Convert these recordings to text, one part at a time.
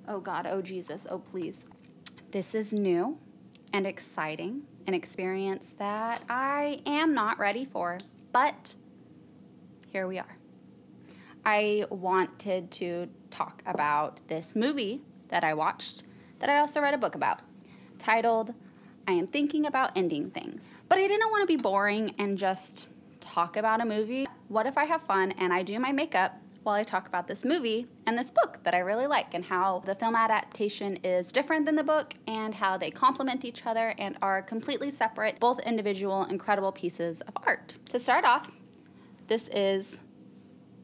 Oh God, oh Jesus, oh please. This is new and exciting, an experience that I am not ready for, but here we are. I wanted to talk about this movie that I watched that I also read a book about, titled, I Am Thinking About Ending Things. But I didn't want to be boring and just talk about a movie. What if I have fun and I do my makeup while I talk about this movie and this book that I really like, and how the film adaptation is different than the book and how they complement each other and are completely separate, both individual, incredible pieces of art. To start off, this is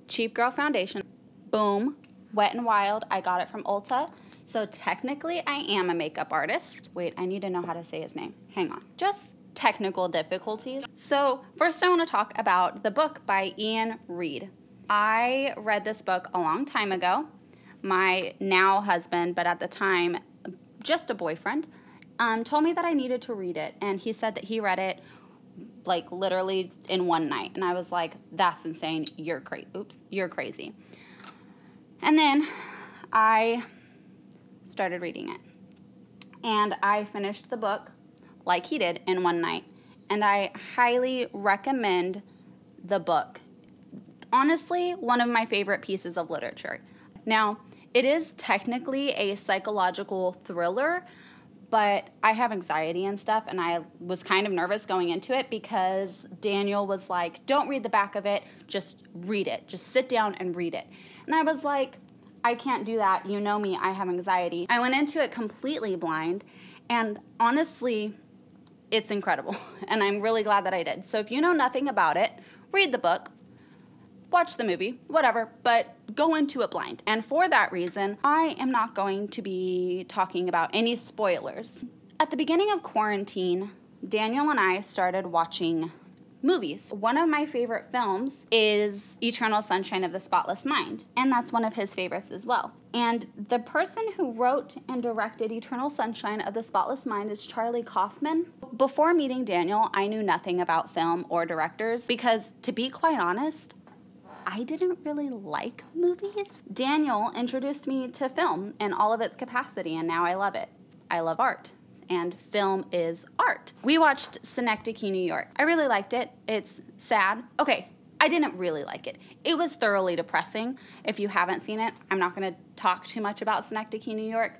Cheap Girl Foundation. Boom. Wet n Wild. I got it from Ulta. So technically I am a makeup artist. Wait, I need to know how to say his name. Hang on. Just technical difficulties. So first I want to talk about the book by Ian Reid. I read this book a long time ago. My now husband, but at the time just a boyfriend, told me that I needed to read it. And he said that he read it like literally in one night. And I was like, that's insane. You're crazy. And then I started reading it. And I finished the book like he did in one night. And I highly recommend the book. Honestly, one of my favorite pieces of literature. Now, it is technically a psychological thriller, but I have anxiety and stuff, and I was kind of nervous going into it because Daniel was like, don't read the back of it, just read it. Just sit down and read it. And I was like, I can't do that. You know me, I have anxiety. I went into it completely blind, and honestly, it's incredible, and I'm really glad that I did. So if you know nothing about it, read the book, watch the movie, whatever, but go into it blind. And for that reason, I am not going to be talking about any spoilers. At the beginning of quarantine, Daniel and I started watching movies. One of my favorite films is Eternal Sunshine of the Spotless Mind, and that's one of his favorites as well. And the person who wrote and directed Eternal Sunshine of the Spotless Mind is Charlie Kaufman. Before meeting Daniel, I knew nothing about film or directors because, to be quite honest, I didn't really like movies. Daniel introduced me to film in all of its capacity, and now I love it. I love art, and film is art. We watched Synecdoche, New York. I really liked it. It's sad. Okay, I didn't really like it. It was thoroughly depressing. If you haven't seen it, I'm not going to talk too much about Synecdoche, New York,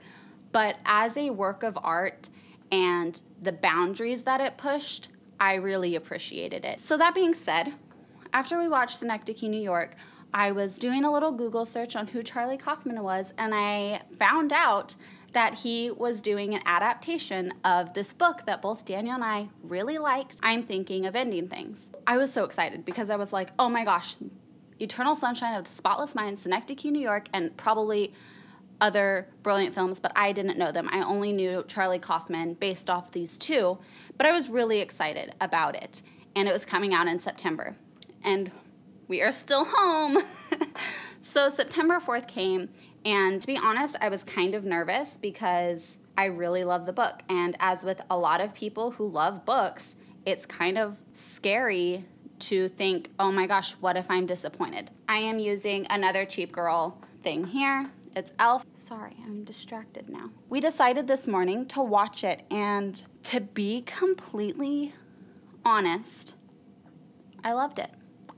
but as a work of art and the boundaries that it pushed, I really appreciated it. So that being said, after we watched Synecdoche, New York, I was doing a little Google search on who Charlie Kaufman was, and I found out that he was doing an adaptation of this book that both Daniel and I really liked, I'm Thinking of Ending Things. I was so excited because I was like, oh my gosh, Eternal Sunshine of the Spotless Mind, Synecdoche, New York, and probably other brilliant films, but I didn't know them. I only knew Charlie Kaufman based off these two, but I was really excited about it, and it was coming out in September. And we are still home. So September 4th came, and to be honest, I was kind of nervous because I really love the book. And as with a lot of people who love books, it's kind of scary to think, oh my gosh, what if I'm disappointed? I am using another Cheap Girl thing here. It's Elf. Sorry, I'm distracted now. We decided this morning to watch it, and to be completely honest, I loved it.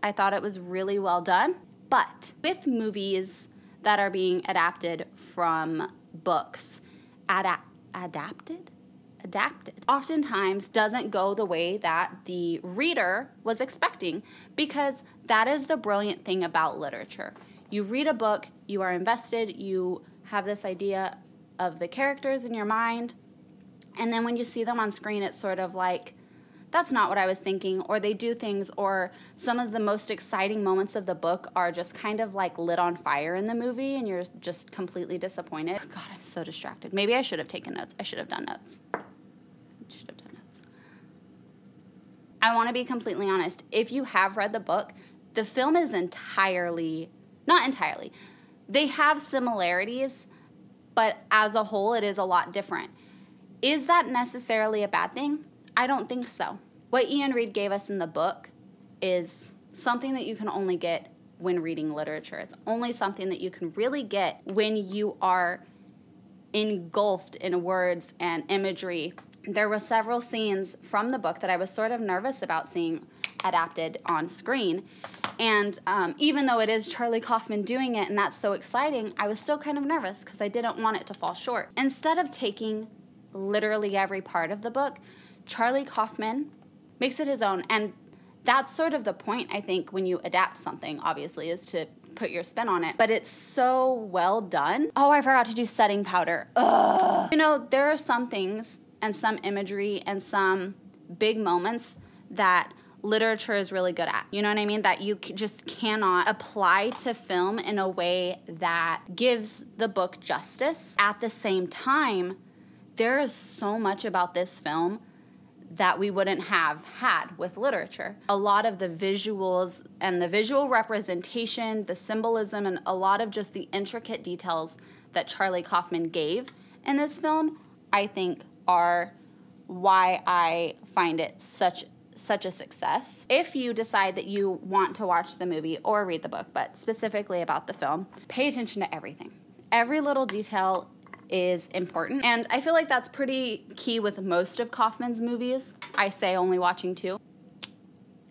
I thought it was really well done, but with movies that are being adapted from books, adapted, oftentimes doesn't go the way that the reader was expecting, because that is the brilliant thing about literature. You read a book, you are invested, you have this idea of the characters in your mind, and then when you see them on screen, it's sort of like, that's not what I was thinking, or they do things, or some of the most exciting moments of the book are just kind of like lit on fire in the movie, and you're just completely disappointed. God, I'm so distracted. Maybe I should have taken notes. I should have done notes. I want to be completely honest. If you have read the book, the film is not entirely. They have similarities, but as a whole, it is a lot different. Is that necessarily a bad thing? I don't think so. What Ian Reid gave us in the book is something that you can only get when reading literature. It's only something that you can really get when you are engulfed in words and imagery. There were several scenes from the book that I was sort of nervous about seeing adapted on screen. And even though it is Charlie Kaufman doing it and that's so exciting, I was still kind of nervous because I didn't want it to fall short. Instead of taking literally every part of the book, Charlie Kaufman makes it his own. And that's sort of the point, I think, when you adapt something, obviously, is to put your spin on it. But it's so well done. Oh, I forgot to do setting powder. Ugh. You know, there are some things and some imagery and some big moments that literature is really good at. You know what I mean? That you just cannot apply to film in a way that gives the book justice. At the same time, there is so much about this film that we wouldn't have had with literature. A lot of the visuals and the visual representation, the symbolism, and a lot of just the intricate details that Charlie Kaufman gave in this film, I think are why I find it such a success. If you decide that you want to watch the movie or read the book, but specifically about the film, pay attention to everything. Every little detail is important, and I feel like that's pretty key with most of Kaufman's movies. I say only watching 2.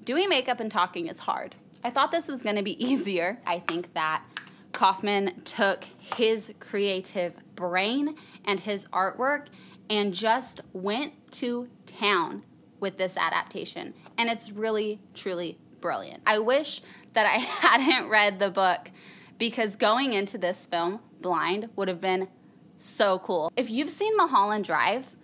Doing makeup and talking is hard. I thought this was going to be easier. I think that Kaufman took his creative brain and his artwork and just went to town with this adaptation, and it's really, truly brilliant. I wish that I hadn't read the book, because going into this film blind would have been so cool. If you've seen Mulholland Drive,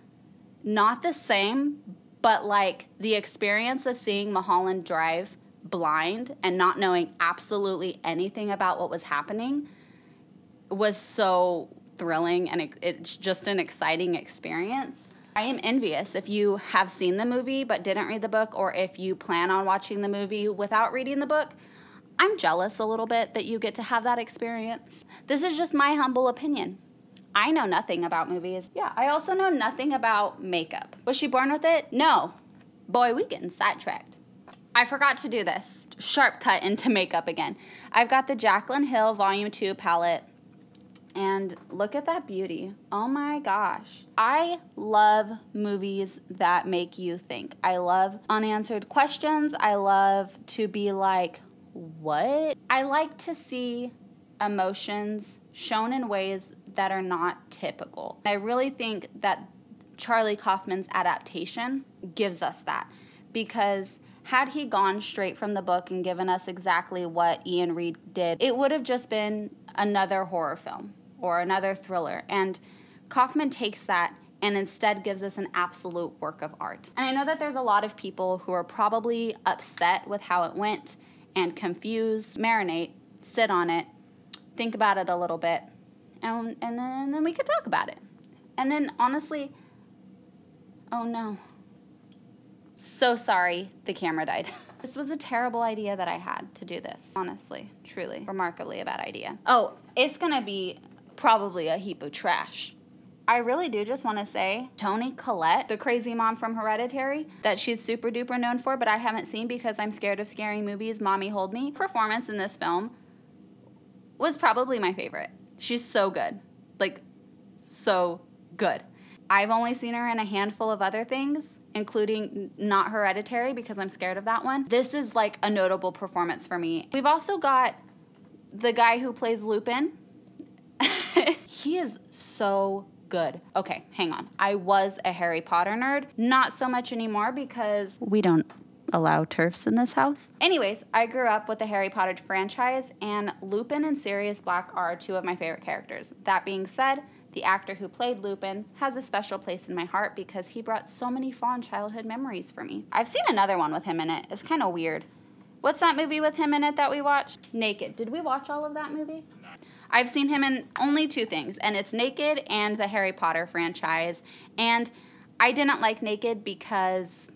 not the same, but like the experience of seeing Mulholland Drive blind and not knowing absolutely anything about what was happening was so thrilling, and it's just an exciting experience. I am envious if you have seen the movie but didn't read the book, or if you plan on watching the movie without reading the book. I'm jealous a little bit that you get to have that experience. This is just my humble opinion. I know nothing about movies. Yeah, I also know nothing about makeup. Was she born with it? No. Boy, we getting sidetracked. I forgot to do this. Sharp cut into makeup again. I've got the Jaclyn Hill Volume 2 palette. And look at that beauty. Oh my gosh. I love movies that make you think. I love unanswered questions. I love to be like, what? I like to see emotions shown in ways that are not typical. I really think that Charlie Kaufman's adaptation gives us that, because had he gone straight from the book and given us exactly what Ian Reid did, it would have just been another horror film or another thriller. And Kaufman takes that and instead gives us an absolute work of art. And I know that there's a lot of people who are probably upset with how it went and confused. Marinate, sit on it, think about it a little bit, and then we could talk about it. And then honestly, oh no. So sorry the camera died. This was a terrible idea that I had to do this. Honestly, truly, remarkably a bad idea. Oh, it's gonna be probably a heap of trash. I really do just want to say Toni Collette, the crazy mom from Hereditary, that she's super duper known for, but I haven't seen because I'm scared of scary movies, Mommy Hold Me. Performance in this film was probably my favorite. She's so good. Like, so good. I've only seen her in a handful of other things, including not Hereditary, because I'm scared of that one. This is like a notable performance for me. We've also got the guy who plays Lupin. He is so good. Okay, hang on. I was a Harry Potter nerd. Not so much anymore because we don't allow TERFs in this house. Anyways, I grew up with the Harry Potter franchise, and Lupin and Sirius Black are 2 of my favorite characters. That being said, the actor who played Lupin has a special place in my heart because he brought so many fond childhood memories for me. I've seen another one with him in it. It's kind of weird. What's that movie with him in it that we watched? Naked. Did we watch all of that movie? I've seen him in only 2 things, and it's Naked and the Harry Potter franchise. And I didn't like Naked because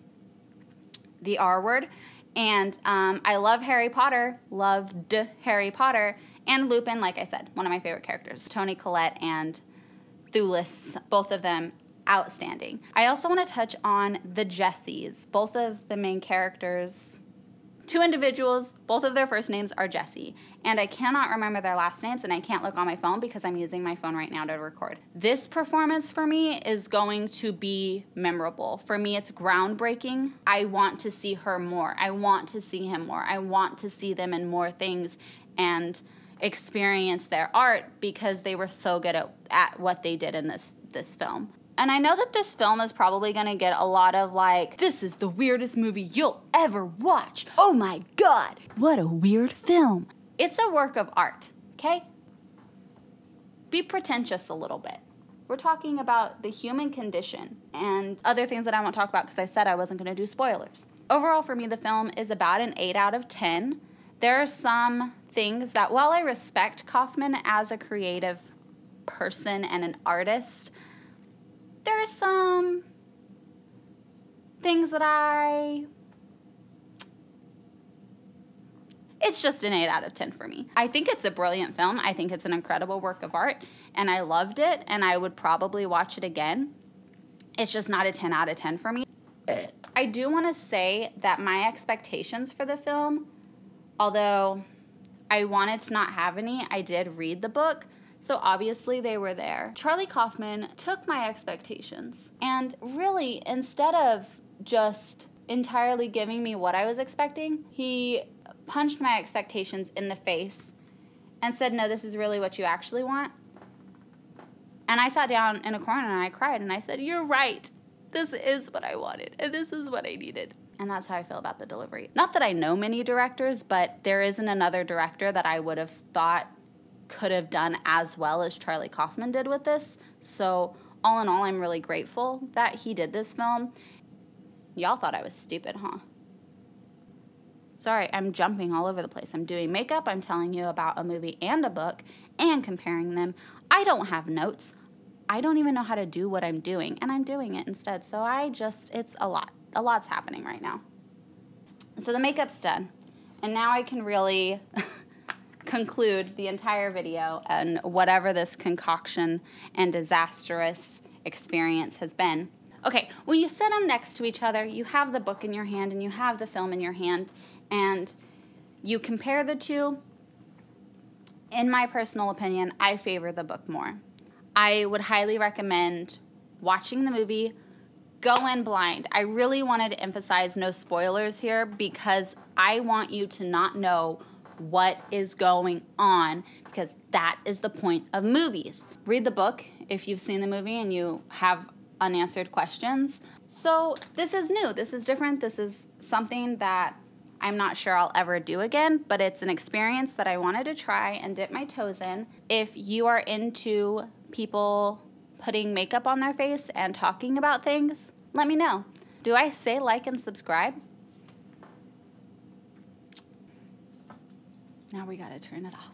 the R word. And I love Harry Potter, loved Harry Potter, and Lupin, like I said, one of my favorite characters. Toni Collette and Thulis, both of them outstanding. I also want to touch on the Jessies. Both of the main characters two individuals, both of their first names are Jesse, and I cannot remember their last names, and I can't look on my phone because I'm using my phone right now to record. This performance for me is going to be memorable. For me, it's groundbreaking. I want to see her more. I want to see him more. I want to see them in more things and experience their art because they were so good at what they did in this film. And I know that this film is probably going to get a lot of like, this is the weirdest movie you'll ever watch. Oh my God, what a weird film. It's a work of art, okay? Be pretentious a little bit. We're talking about the human condition and other things that I won't talk about because I said I wasn't going to do spoilers. Overall, for me, the film is about an 8 out of 10. There are some things that, while I respect Kaufman as a creative person and an artist, there are some things that it's just an 8 out of 10 for me. I think it's a brilliant film. I think it's an incredible work of art, and I loved it, and I would probably watch it again. It's just not a 10 out of 10 for me. I do want to say that my expectations for the film, although I wanted to not have any, I did read the book, so obviously they were there. Charlie Kaufman took my expectations and really, instead of just entirely giving me what I was expecting, he punched my expectations in the face and said, no, this is really what you actually want. And I sat down in a corner and I cried and I said, you're right. This is what I wanted and this is what I needed. And that's how I feel about the delivery. Not that I know many directors, but there isn't another director that I would have thought could have done as well as Charlie Kaufman did with this. So all in all, I'm really grateful that he did this film. Y'all thought I was stupid, huh? Sorry, I'm jumping all over the place. I'm doing makeup, I'm telling you about a movie and a book, and comparing them. I don't have notes. I don't even know how to do what I'm doing, and I'm doing it instead. So it's a lot. A lot's happening right now. So the makeup's done, and now I can really conclude the entire video and whatever this concoction and disastrous experience has been. Okay, when you set them next to each other, you have the book in your hand and you have the film in your hand, and you compare the two. In my personal opinion, I favor the book more. I would highly recommend watching the movie. Go in blind. I really wanted to emphasize no spoilers here because I want you to not know what is going on because that is the point of movies. Read the book if you've seen the movie and you have unanswered questions. So this is new. This is different. This is something that I'm not sure I'll ever do again, but it's an experience that I wanted to try and dip my toes in. If you are into people putting makeup on their face and talking about things, let me know. Do I say like and subscribe? Now we gotta turn it off.